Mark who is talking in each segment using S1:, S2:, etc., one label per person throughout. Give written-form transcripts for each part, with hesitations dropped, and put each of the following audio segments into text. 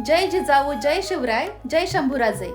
S1: जय जिजाऊ, जय शिवराय, जय शंभूराजे।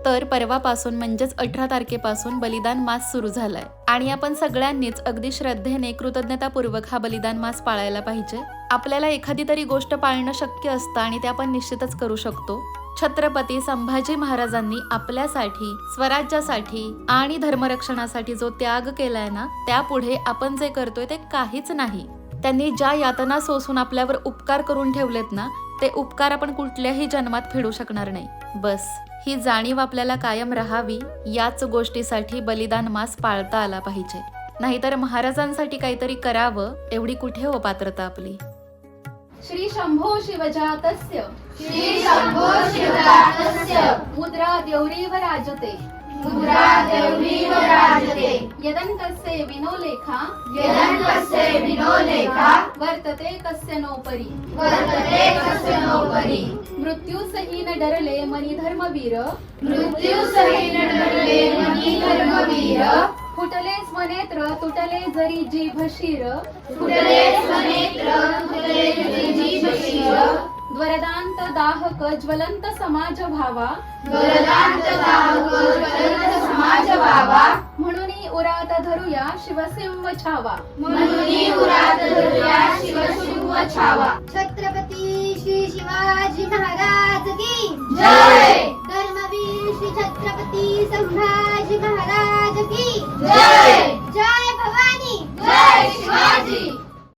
S2: तर परवापासून म्हणजेच 18 तारखेपासून बलिदान मास सुरू झालाय आणि आपण सगळ्यांनीच अगदी श्रद्धेने कृतज्ञतापूर्वक हा बलिदान मास पाळायला पाहिजे। आपल्याला एखादी तरी गोष्ट पाळणं शक्य असतं आणि ते आपण निश्चितच करू शकतो। छत्रपती संभाजी महाराजांनी आपल्यासाठी, स्वराज्यासाठी आणि धर्मरक्षणासाठी जो त्याग केलाय ना, त्यापुढे आपण जे करतोय ते काहीच नाही। त्यांनी ज्या यातना सोसून आपल्यावर उपकार करून ठेवलेत ना, ते उपकार आपण कुठल्याही जन्मात फेडू शकणार नाही। बस ही जाणीव आपल्याला कायम राहावी, याच गोष्टीसाठी बलिदान मास पाळता आला पाहिजे। नाहीतर महाराजांसाठी काहीतरी करावं एवढी कुठे हो पात्रता आपली।
S1: श्री शंभो शिवजातस्य
S3: श्री शंभो शिवजातस्य
S1: मुद्रा देवरीव राजते
S3: मुद्रा देवरीव राजते
S1: यदन्तस्य विनोलेखा
S3: यदन्तस्य विनोलेखा
S1: वर्तते कस्य नोपरि
S3: वर्तते कस्य नोपरि
S1: मृत्यूसहि न डरले मनी धर्मवीर
S3: मृत्युसहि न डरले मनी धर्मवीर
S1: फुटले स्वनेत्र तुटले जरी जीभ शिर
S3: फुटले स्वनेत्र तुटले जीभ शिर
S1: द्वरदांत दाहक ज्वलंत समाज व्हावा
S3: वरदांत दाहक ज्वलंत समाज व्हावा
S1: म्हणून उरात धरूया शिवसिंह छावा
S3: म्हणून उरात धरूया शिवसिंह छावा
S4: छत्रपती श्री शिवाजी महाराज